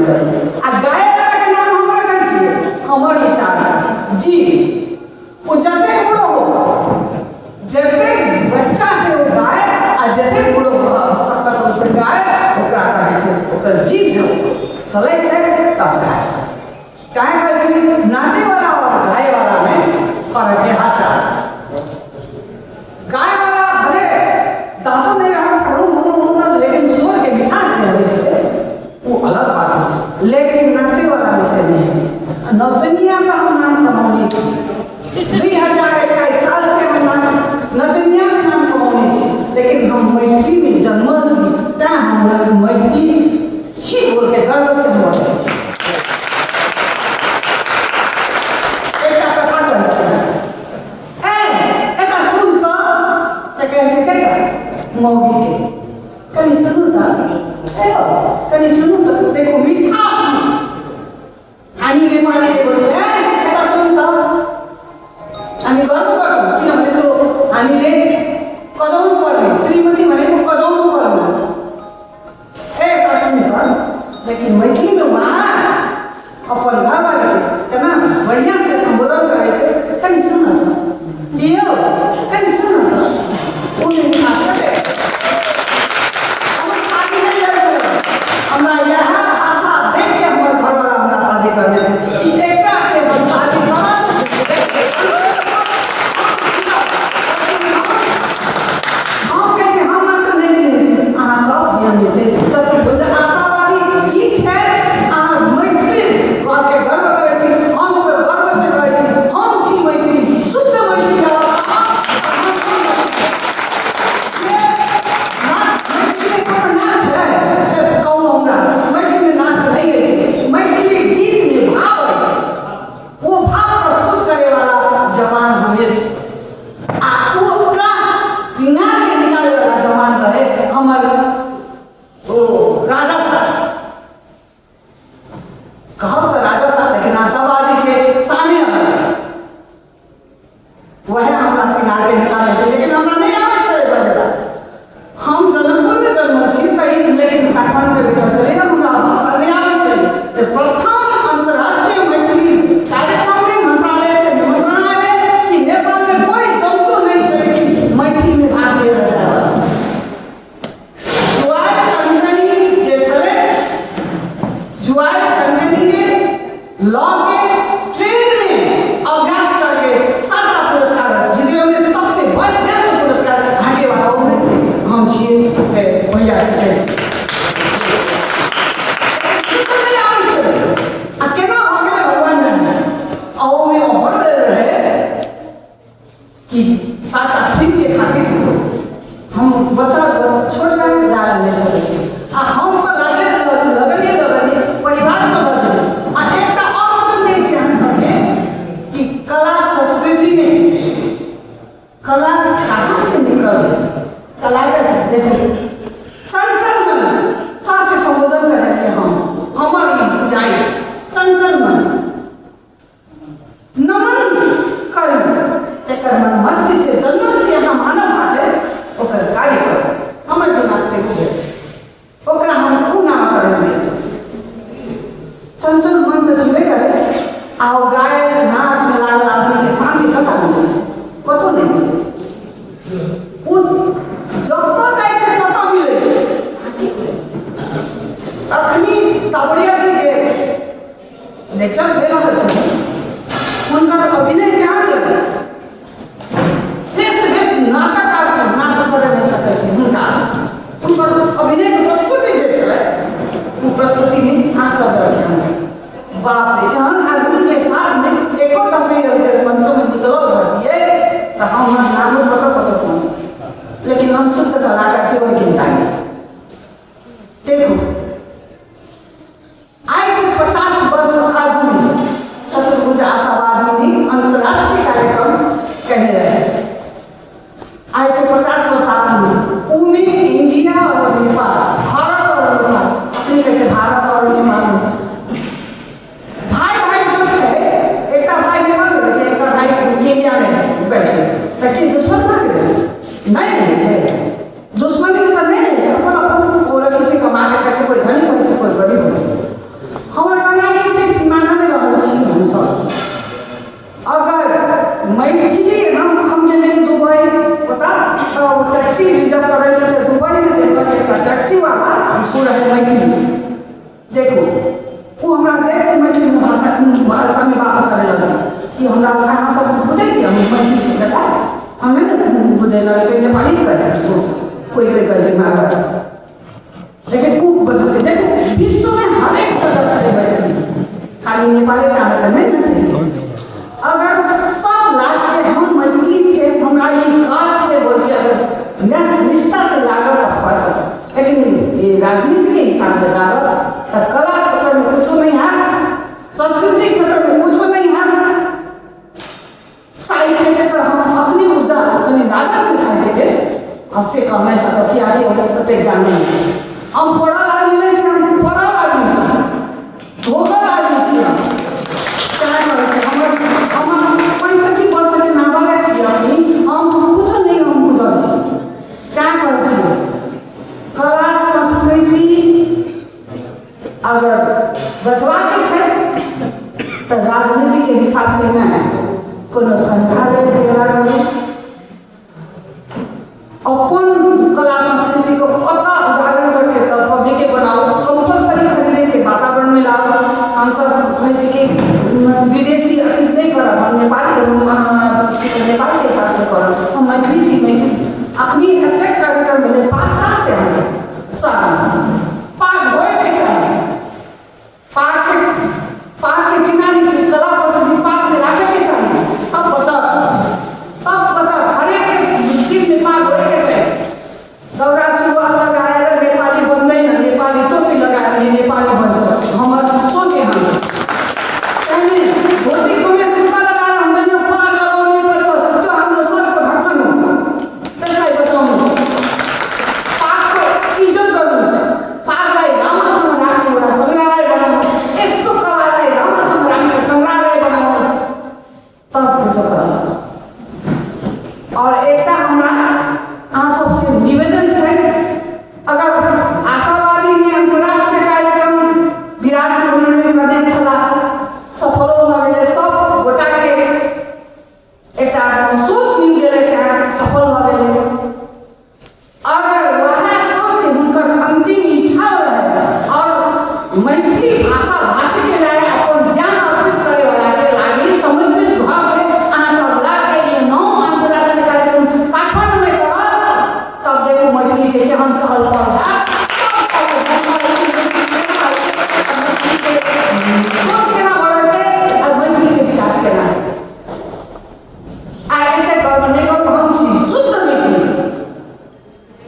आ गाय वाला के नाम हमरा कहै छियै हमर विचार छै जी ओ जते बड़ो हो जते बच्चा से ओ गाय आ जते बड़ो 70 वर्ष के गाय ओकरा कहै छै ओकर जीव जब चलै छै तब गाय छै काहे कहै छी नाचे वाला और गाय वाला में फर्क है हाथ का गाय वाला भले दांतों में रहा करो लेकिन स्वर के मिठास है वो अलग बात है लेकिन नाचे वाला विषय नहीं है नचनिया का हम नाम कमाने 2021 साल से हम नचनिया के नाम कमाने लेकिन हम मैथिली में जन्मल छी ता हम मैथिली छी बोल के गर्व से हम बोलै छी एकटा कथा कहै छी एता सुन त से कहै छै कटा मौगी के कनी सुनू त कनी सुनू त देखो मिठास हामी नेपाली के बोल्छ एता सुन त हामी गर्व गर्छौँ किनभने त्यो हामीले कजाउनु पर्ने श्रीमती भनेको कजाउनु पर्ने एता सुन त लेकिन मैथिली में वहाँ अपन घरवाली केना बढ़िया से संबोधन करे छै कनी सुन त यो कनी सुन त उन्हें मिठास करे हमरा यहाँ आशा देख के हमर घर वाला हमरा शादी करने से एकरा से हम शादी करब हम कहै छै हम मात्र नहीं जीने छै अहाँ सब जीने छै चतुर्भुज आशावादी ई छै अहाँ मैथिली घर के गर्व करै छी हम ओकर गर्व से कहै छी हम छी मैथिली शुद्ध मैथिली लेकिन हम शुद्ध कलाकार से वही गिनता है देखो आज से 50 वर्ष आगू में चतुर्भुज आशावादी ने अंतर्राष्ट्रीय कार्यक्रम कहने रहे। आज से 50 वर्ष आगू में इंडिया और नेपाल, भारत और नेपाल अपनी कैसे भारत से मारा, लेकिन कुक बजते देखो विश्व में हर एक जगह से बैठी खाली नेपाली का तो नहीं ना चाहिए। अगर सब लाख के हम मैथिली छे हमरा ई काज छे बोल के अगर निष्ठा से लागत तो फंस, लेकिन ये राजनीति के हिसाब से लागत तो कला क्षेत्र में कुछ नहीं है, संस्कृति क्षेत्र में कुछ नहीं है, साहित्य के तो हम अपनी ऊर्जा अपनी लागत से साहित्य के उससे कम नहीं सकते कि आगे होते ज्ञान नहीं हम पढ़ा आदमी नहीं छे, हम पढ़ा आदमी छे, भोगल आदमी छे, क्या करे छे हम 65 वर्ष के नाबालक छे अपनी हम कुछ नहीं हम बुझल छे, क्या करे छे कला संस्कृति अगर बचवा के छे तो राजनीति के हिसाब से नहीं कोनो संग्रहालय जेबार अपन कला संस्कृति को पता उजागर करके तो पब्लिक के बनाओ, कंपल्सरी खरीदे के वातावरण में लाओ। हम सब कहते कि विदेशी अति नहीं करब, हम नेपाल के हिसाब से करब, हम मैथिली छी मैथिली अखनी एतेक कार्यक्रम मिले पाठ से हम सब पाठ होए के चाहिए, पाठ के चिनारी थी कला प्रस्तुति पाठ में रखे के चाहिए, तब बचा हर एक मुस्लिम में पाठ होए के चाहिए। दौरा सुबह लगाएर नेपाली बन्दैन, नेपाली टोपी लगाएर नेपाली बन्छ हमर सोचे हम यानी धोती को में कुर्ता लगाएर हमदैन पाग लगाउनु पर्छ, त्यो हाम्रो सरको ढक्कन हो, त्यसलाई बचाउनु पागको इज्जत गर्नुस्, पागलाई राम्रोसँग राख्ने एउटा संग्रहालय बनाउनुस्, यस्तो कलालाई राम्रोसँग राख्ने संग्रहालय बनाउनुस्, तब यसो कर सक्छ। और एकटा हमरा अहाँ सबसे निवेदन है, अगर आशावादी ने अंतर्राष्ट्रीय कार्यक्रम विराटनगर में करने छला सफल हो गए, सब गोटा के एक सोच मिल गए, सफल हो गए। अगर वह सोच उनकर अंतिम इच्छा रहे और मैथिली भाषा भाषी के लिए अपन ज्ञान अर्पित करे वाला के लागी समर्पित भाव में अहाँ सब लाके ये 9 अंतर्राष्ट्रीय कार्यक्रम काठमांडू में करा, तब देखो मैथिली के हम चल पड़ा सोच के ना बढ़ते और मैथिली के विकास करना है। आए इतने गर्व नहीं करो हम छी शुद्ध मैथिली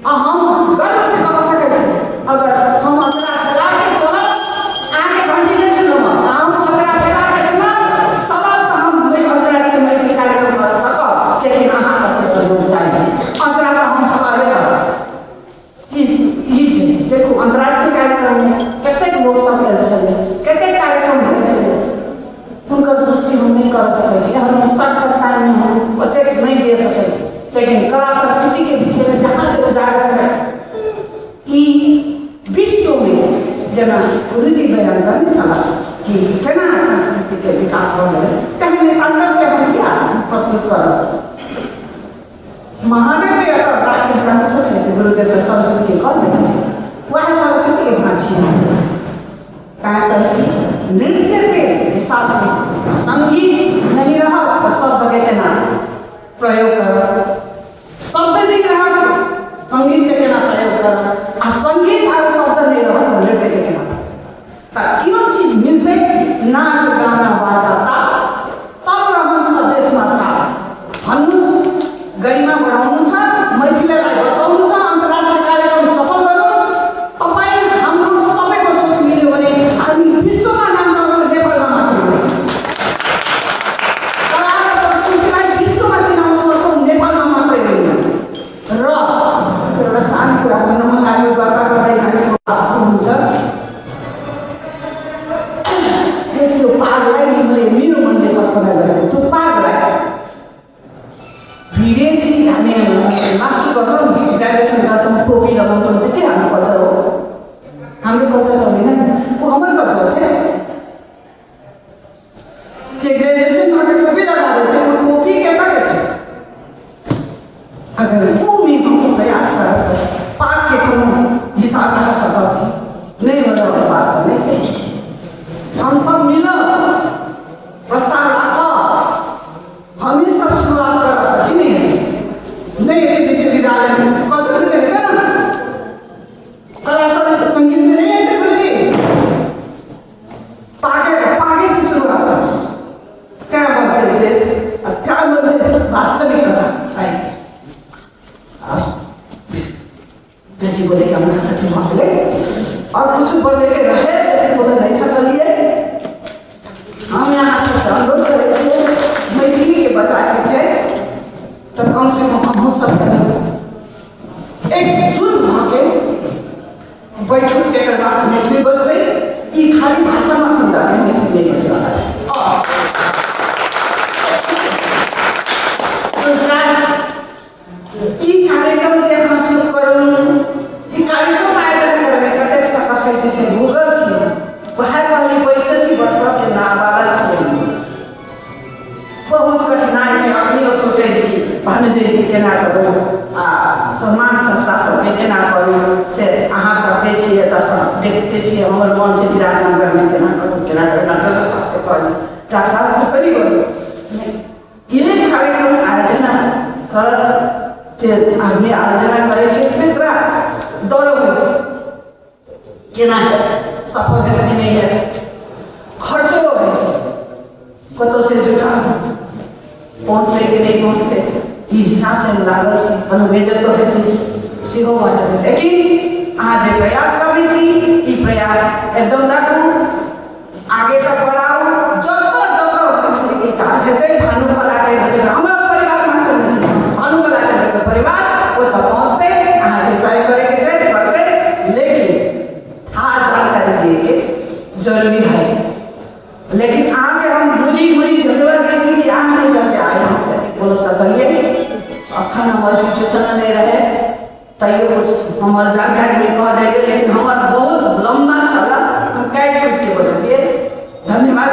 और हम गर्व से कह सके छे अगर हम अतरा चला के चलत आगे घंटी नहीं सुनब, हम अतरा बेला के सुनब चलत तो हम अंतर्राष्ट्रीय मैथिली कार्यक्रम कर सकब, लेकिन अहाँ सबके सहयोग चाहिए। अतरा का हम हमारे देखो अंतर्राष्ट्रीय कार्यक्रम में कतेक लोग सब गए छे, कतेक कार्यक्रम भेल छे, उनकर दृष्टि हम नहीं कर सकै छी, हम शॉर्टकट टाइम में हम ओतेक नहीं दे सकै छी, लेकिन कला संस्कृति के विषय में जहाँ से उजागर है ई विश्व में जना गुरुजी बयान करने छला कि केना संस्कृति के विकास हो गए, तहने तांडव के हम क्या प्रस्तुत करब। महादेव के अगर प्राप्ति ब्रह्म छोटे गुरुदेव के सरस्वती के कल देने छे, वह सरस्वती के भाषी कहा कहती नृत्य के हिसाब से संगीत नहीं रहा तो शब्द के केना प्रयोग कर, शब्द नहीं रहा तो संगीत के केना प्रयोग कर, आ संगीत और शब्द नहीं रहा तो नृत्य के केना, तीनों चीज मिलते नाच गाना बाजाता तब हम संदेश में भन्नुस् गरिमा बढाउनु छ, मैथिलीलाई बचाउनु छ, अन्तर्राष्ट्रिय कार्यक्रम सफल गर्नुहोस्। तपाईँ हाम्रो सबैको सोच मिल्यो भने हामी विश्वमा नाम चलाउँछ, नेपालमा मात्र होइन, कला र संस्कृतिलाई विश्वमा चिनाउन सक्छौँ, नेपालमा मात्रै होइन। र एउटा सानो कुरा भन्न मन लाग्यो देरी हम जाते मामले और कुछ बोले के रहे लेकिन बोले नहीं सकलिए। हम यहाँ से अनुरोध करे छे मैथिली के बचा के छे तो कम से कम हम सब एकजुट होके बैठक के करवा मैथिली बस रही ई खाली भाषा में समझा के मैथिली नहीं बचे वाला है। दूसरा ई कार्यक्रम जे हम शुरू करूं ई कार्यक्रम आयोजन करबे कतेक सकसे से गूगल छी बाहर कहली पैसे छी वर्ष के ना वाला छी बहुत कठिनाई से अपनी सोचे छी भानु जी केना करू आ सम्मान संस्था सब केना करू से अहाँ करते छी एता सब देखते छी हमर मन छै विराटनगर में केना करू डॉक्टर सबसे कहली डॉक्टर साहब कसरी करू ये कार्यक्रम आयोजन कर जे आदमी आयोजन करे छै से तोरा डर होइ छै केना सफल कि नहीं है खर्चो होइ छै कतो से जुटा पहुँचते कि नहीं पहुँचते हिसाब से लागल छी अनुबेजन तो हेतै सेहो भऽ जेतै लेकिन अहाँ जे प्रयास करै छी ई प्रयास एकदम राखू आगे तक बढ़ाओ जब ई काज हेतै भानु कला के हमर परिवार मात्र नहीं छै भानु कला के परिवार ओ तक पहुँचते अहाँ के सहयोग करे के छै करते लेकिन था जानकारी दिए के जरूरी है लेकिन आगे हम मुरी धन्यवाद दै छी कि अहाँ नहीं चलते आए बोलो सकलिए अखन हमारे सिचुएशन नहीं रहे तैयो कुछ हमारे जानकारी में कह देंगे लेकिन हमारा बहुत लंबा चला हम कई के बता दिए धन्यवाद।